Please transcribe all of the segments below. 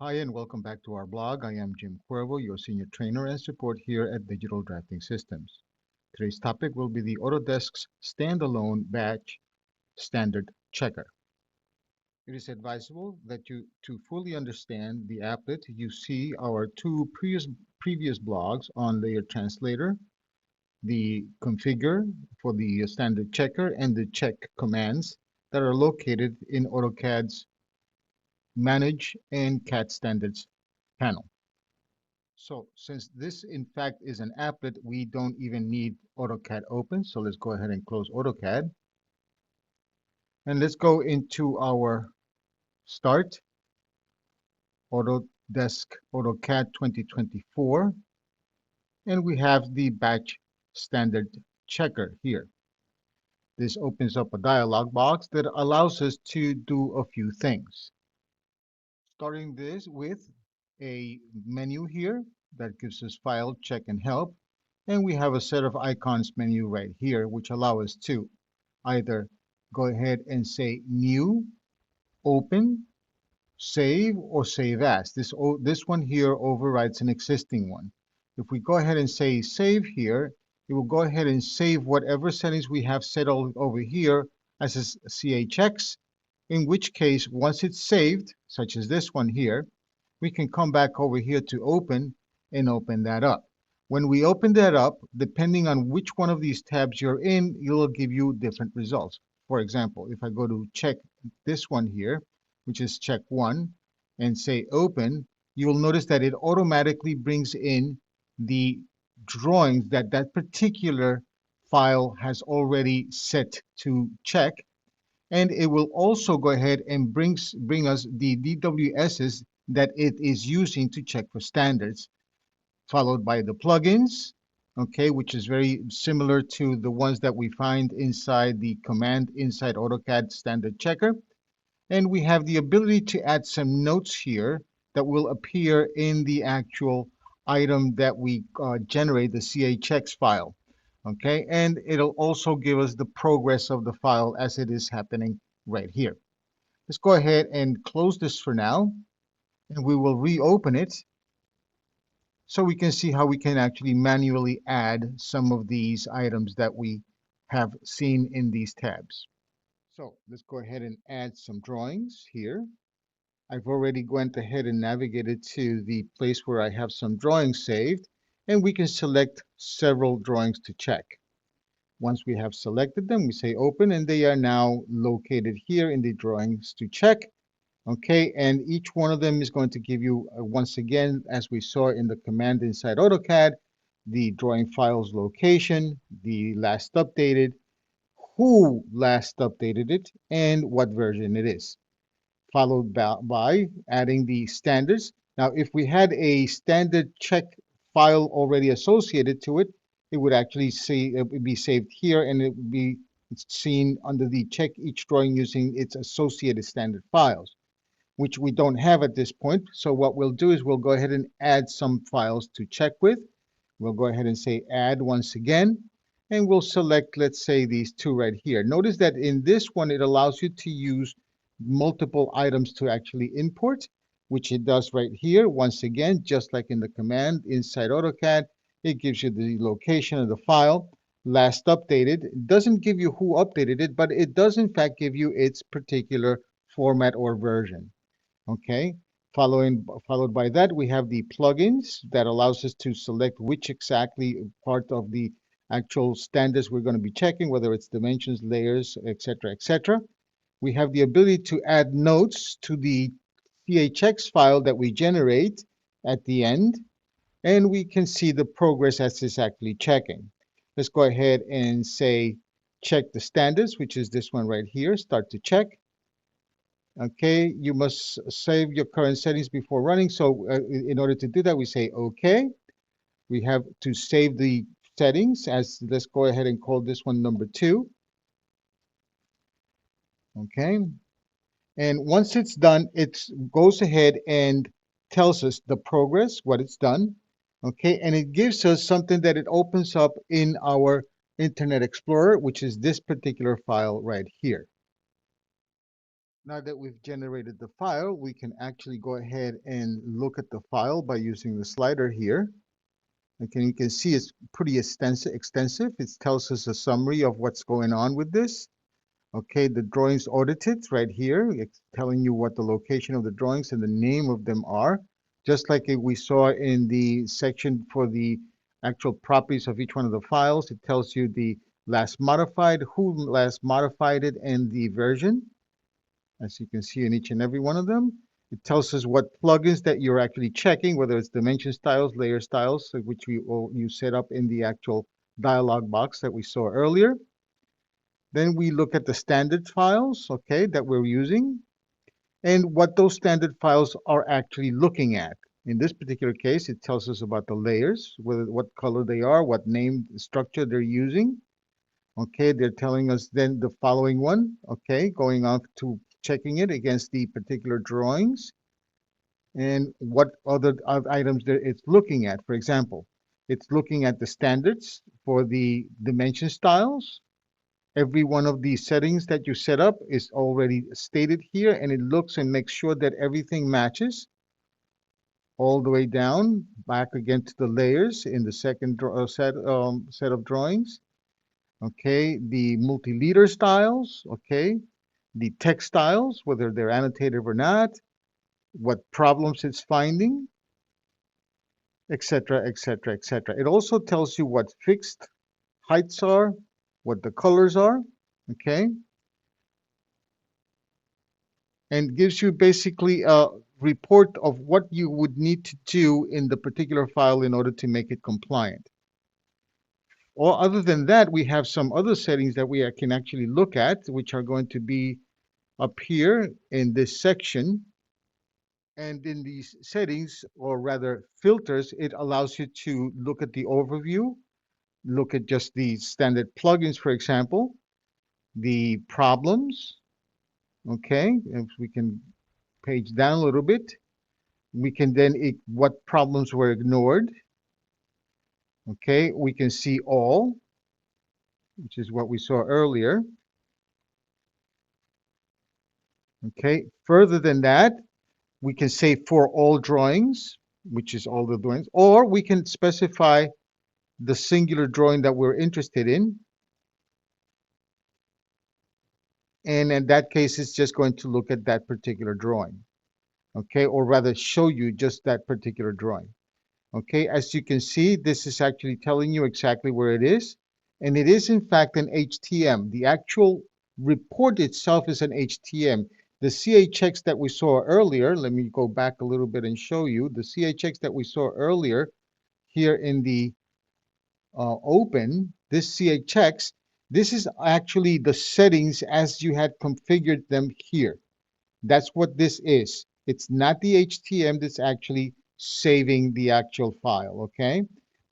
Hi, and welcome back to our blog. I am Jim Cuervo, your senior trainer and support here at Digital Drafting Systems. Today's topic will be the Autodesk's standalone batch standard checker. It is advisable that to fully understand the applet, you see our two previous blogs on Layer Translator, the configure for the standard checker, and the check commands that are located in AutoCAD's Manage and CAD Standards panel. So since this in fact is an applet, we don't even need AutoCAD open. So let's go ahead and close AutoCAD. And let's go into our Start, Autodesk AutoCAD 2024. And we have the batch standard checker here. This opens up a dialog box that allows us to do a few things. Starting this with a menu here that gives us File, Check, and Help. And we have a set of icons menu right here, which allow us to either go ahead and say New, Open, Save, or Save As. This one here overrides an existing one. If we go ahead and say Save here, it will go ahead and save whatever settings we have set over here as a CHX, in which case, once it's saved, such as this one here, we can come back over here to Open and open that up. When we open that up, depending on which one of these tabs you're in, it will give you different results. For example, if I go to check this one here, which is check 1, and say Open, you will notice that it automatically brings in the drawings that that particular file has already set to check, and it will also go ahead and bring us the DWSs that it is using to check for standards, followed by the plugins, okay, which is very similar to the ones that we find inside the command inside AutoCAD standard checker. And we have the ability to add some notes here that will appear in the actual item that we generate, the CHX file. Okay, and it'll also give us the progress of the file as it is happening right here. Let's go ahead and close this for now, and we will reopen it so we can see how we can actually manually add some of these items that we have seen in these tabs. So let's go ahead and add some drawings here. I've already went ahead and navigated to the place where I have some drawings saved, and we can select several drawings to check. Once we have selected them, we say Open, and they are now located here in the drawings to check. Okay, and each one of them is going to give you, once again, as we saw in the command inside AutoCAD, the drawing file's location, the last updated, who last updated it, and what version it is, followed by adding the standards. Now, if we had a standard check file already associated to it, it would actually be saved here, and it would be seen under the check each drawing using its associated standard files, which we don't have at this point. So what we'll do is we'll go ahead and add some files to check with. We'll go ahead and say Add once again, and we'll select, let's say, these two right here. Notice that in this one, it allows you to use multiple items to actually import, which it does right here. Once again, just like in the command inside AutoCAD, it gives you the location of the file, last updated. It doesn't give you who updated it, but it does in fact give you its particular format or version. Okay, followed by that, we have the plugins that allows us to select which exactly part of the actual standards we're going to be checking, whether it's dimensions, layers, etc., etc. We have the ability to add notes to the CHX file that we generate at the end, and we can see the progress as it's actually checking. Let's go ahead and say check the standards, which is this one right here, start to check. Okay, you must save your current settings before running. So in order to do that, we say OK. We have to save the settings as, let's go ahead and call this one number 2. Okay, and once it's done, it goes ahead and tells us the progress, what it's done. Okay, and it gives us something that it opens up in our Internet Explorer, which is this particular file right here. Now that we've generated the file, we can actually go ahead and look at the file by using the slider here. Okay, you can see it's pretty extensive. It tells us a summary of what's going on with this. Okay, the drawings audited right here. It's telling you what the location of the drawings and the name of them are. Just like we saw in the section for the actual properties of each one of the files, it tells you the last modified, who last modified it, and the version. As you can see in each and every one of them. It tells us what plugins that you're actually checking, whether it's dimension styles, layer styles, which you set up in the actual dialog box that we saw earlier. Then we look at the standard files, okay, that we're using, and what those standard files are actually looking at. In this particular case, it tells us about the layers, what color they are, what name structure they're using. Okay, they're telling us then the following one, okay, going on to checking it against the particular drawings and what other items that it's looking at. For example, it's looking at the standards for the dimension styles. Every one of these settings that you set up is already stated here, and it looks and makes sure that everything matches all the way down, back again to the layers in the second set of drawings. Okay, the multi-leader styles, okay, the text styles, whether they're annotated or not, what problems it's finding, etc., etc., etc. It also tells you what fixed heights are, what the colors are, okay, and gives you basically a report of what you would need to do in the particular file in order to make it compliant. Or other than that, we have some other settings that we can actually look at, which are going to be up here in this section. And in these settings, or rather filters, it allows you to look at the overview, look at just the standard plugins, for example, the problems. Okay, if we can page down a little bit, we can then, what problems were ignored. Okay, we can see all, which is what we saw earlier. Okay, further than that, we can say for all drawings, which is all the drawings, or we can specify the singular drawing that we're interested in. And in that case, it's just going to look at that particular drawing, okay, or rather show you just that particular drawing. Okay, as you can see, this is actually telling you exactly where it is. And it is, in fact, an HTM. The actual report itself is an HTM. The CHX that we saw earlier, let me go back a little bit and show you. The CHX that we saw earlier here in the open, this CHX, this is actually the settings as you had configured them here. That's what this is. It's not the HTM that's actually saving the actual file, okay?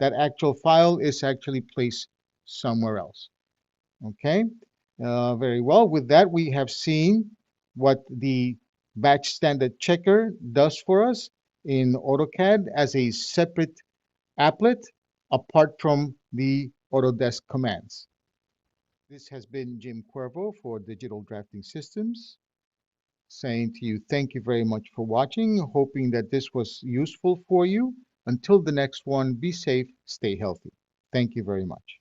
That actual file is actually placed somewhere else, okay? Very well. With that, we have seen what the batch standard checker does for us in AutoCAD as a separate applet apart from the Autodesk commands. This has been Jim Cuervo for Digital Drafting Systems, saying to you, thank you very much for watching, hoping that this was useful for you. Until the next one, be safe, stay healthy. Thank you very much.